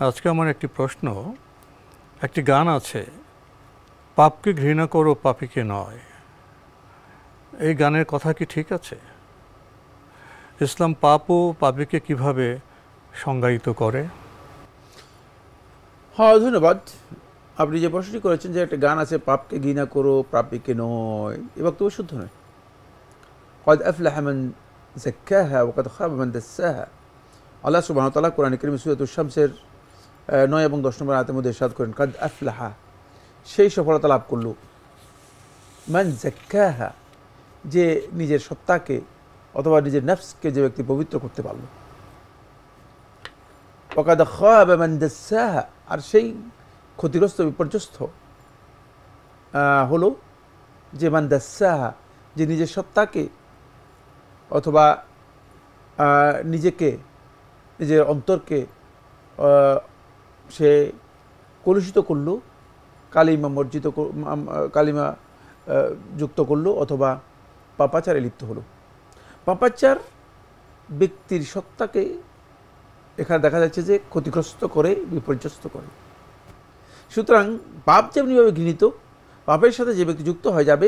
আজকে আমার একটি প্রশ্ন, একটি গান আছে, পাপকে ঘৃণা করো পাপীকে নয়। এই গানের কথা কি ঠিক আছে? ইসলাম পাপ ও পাপীকে কিভাবে সংজ্ঞায়িত করে? হ্যাঁ, ধন্যবাদ। আপনি যে প্রশ্নটি করেছেন যে একটা গান আছে, পাপকে ঘৃণা করো পাপীকে নয়, এ বক্তব্য শুদ্ধ নয়। কদ আফলাহা মান যাক্কাহা ওয়া কদ খাবা মান দাসসাহা। আল্লাহ সুবহানাহু ওয়া তাআলা কোরআন কারীমে সূরাতুশ শামসের 9 এবং 10 নম্বর আয়াতের মধ্যে ইরশাদ করেন, কদ আফলাহা, সেই সফলতা লাভ করলো, মান যাক্কাহা, যে নিজের সত্তাকে অথবা নিজের নফসকে যে ব্যক্তি পবিত্র করতে পারল। ওয়া কদ খাবা মান দাসসাহা, আর সেই ক্ষতিগ্রস্ত বিপর্যস্ত হলো যে মান দাসসাহা, যে নিজের সত্তাকে অথবা নিজেকে, নিজের অন্তরকে সে কলুষিত করলো, কালিমা যুক্ত করলো অথবা পাপাচারে লিপ্ত হলো। পাপাচার ব্যক্তির সত্তাকে এখানে দেখা যাচ্ছে যে ক্ষতিগ্রস্ত করে, বিপর্যস্ত করে। সুতরাং পাপ যেমনিভাবে ঘৃণিত, পাপের সাথে যে ব্যক্তি যুক্ত হয়ে যাবে,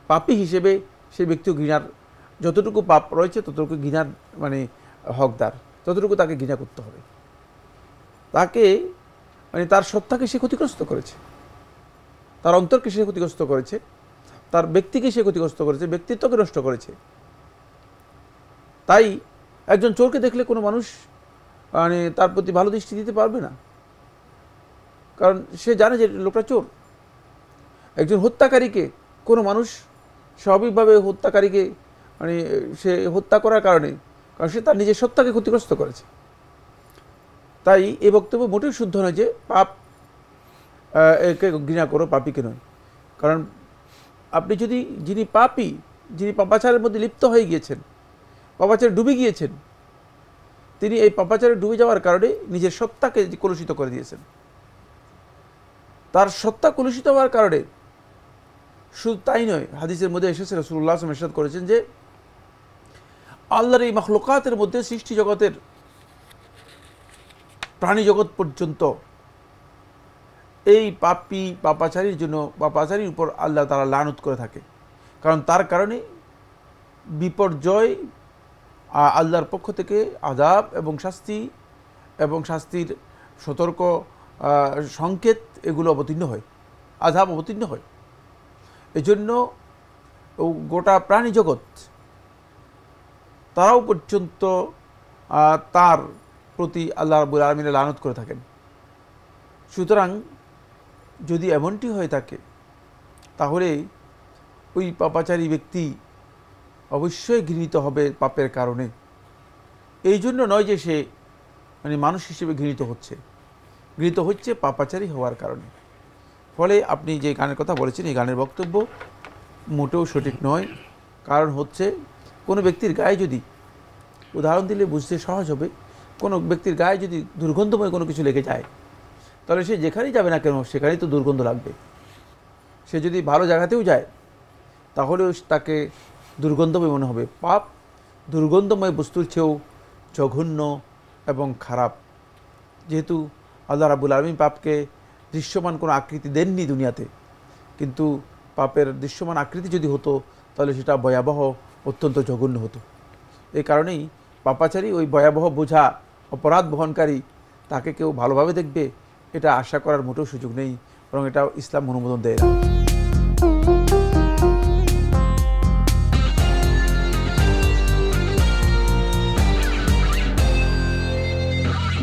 পাপী হিসেবে সেই ব্যক্তিও ঘৃণার, যতটুকু পাপ রয়েছে ততটুকু ঘৃণার হকদার, ততটুকু তাকে ঘৃণা করতে হবে। তাকে তার সত্তাকে সে ক্ষতিগ্রস্ত করেছে, তার অন্তরকে সে ক্ষতিগ্রস্ত করেছে, তার ব্যক্তিকে সে ক্ষতিগ্রস্ত করেছে, ব্যক্তিত্বকে নষ্ট করেছে। তাই একজন চোরকে দেখলে কোনো মানুষ তার প্রতি ভালো দৃষ্টি দিতে পারবে না, কারণ সে জানে যে লোকটা চোর। একজন হত্যাকারীকে কোনো মানুষ স্বাভাবিকভাবে হত্যাকারীকে সে হত্যা করার কারণে, কারণ সে তার নিজের সত্তাকে ক্ষতিগ্রস্ত করেছে। তাই এই বক্তব্য মোটেও শুদ্ধ নয় যে পাপ একে ঘৃণা করো পাপীকে নয়। কারণ আপনি যদি, যিনি পাপী, যিনি পাপাচারের মধ্যে লিপ্ত হয়ে গিয়েছেন, পাপাচারে ডুবে গিয়েছেন, তিনি এই পাপাচারে ডুবে যাওয়ার কারণে নিজের সত্তাকে কলুষিত করে দিয়েছেন। তার সত্তা কলুষিত হওয়ার কারণে শুধু তাই নয়, হাদিসের মধ্যে এসেছে, রাসূলুল্লাহ সাল্লাল্লাহু আলাইহি ওয়াসাল্লাম ইরশাদ করেছেন যে আল্লাহর এই মাখলুকাতের মধ্যে, সৃষ্টি জগতের প্রাণী জগৎ পর্যন্ত এই পাপাচারীর জন্য, পাপাচারীর উপর আল্লাহ তাআলা লানত করে থাকে। কারণ তার কারণে বিপর্যয়, আল্লাহর পক্ষ থেকে আযাব এবং শাস্তি, এবং শাস্তির সতর্ক সংকেত এগুলো অবতীর্ণ হয়, আযাব অবতীর্ণ হয়। এজন্য গোটা প্রাণী জগৎ তারাও পর্যন্ত তার প্রতি আল্লাহ রাব্বুল আলামিন লানত করে থাকেন। সুতরাং যদি এমনটি হয়ে থাকে, তাহলে ওই পাপাচারী ব্যক্তি অবশ্যই ঘৃণিত হবে পাপের কারণে। এই জন্য নয় যে সে মানুষ হিসেবে ঘৃণিত হচ্ছে পাপাচারী হওয়ার কারণে। ফলে আপনি যে গানের কথা বলেছেন, এই গানের বক্তব্য মোটেও সঠিক নয়। কারণ হচ্ছে, কোনো ব্যক্তির গায়ে যদি, উদাহরণ দিলে বুঝতে সহজ হবে, কোনো ব্যক্তির গায়ে যদি দুর্গন্ধময় কোনো কিছু লেগে যায়, তাহলে সে যেখানেই যাবে না কেন সেখানেই তো দুর্গন্ধ লাগবে। সে যদি ভালো জায়গাতেও যায় তাহলেও তাকে দুর্গন্ধময় মনে হবে। পাপ দুর্গন্ধময় বস্তুর চেয়েও জঘন্য এবং খারাপ। যেহেতু আল্লাহ রাব্বুল আলামিন পাপকে দৃশ্যমান কোনো আকৃতি দেননি দুনিয়াতে, কিন্তু পাপের দৃশ্যমান আকৃতি যদি হতো তাহলে সেটা ভয়াবহ, অত্যন্ত জঘন্য হতো। এই কারণেই পাপাচারী, ওই ভয়াবহ বোঝা, অপরাধ বহনকারী, তাকে কেউ ভালোভাবে দেখবে এটা আশা করার মোটেও সুযোগ নেই, বরং এটা ইসলাম অনুমোদন দেয় না।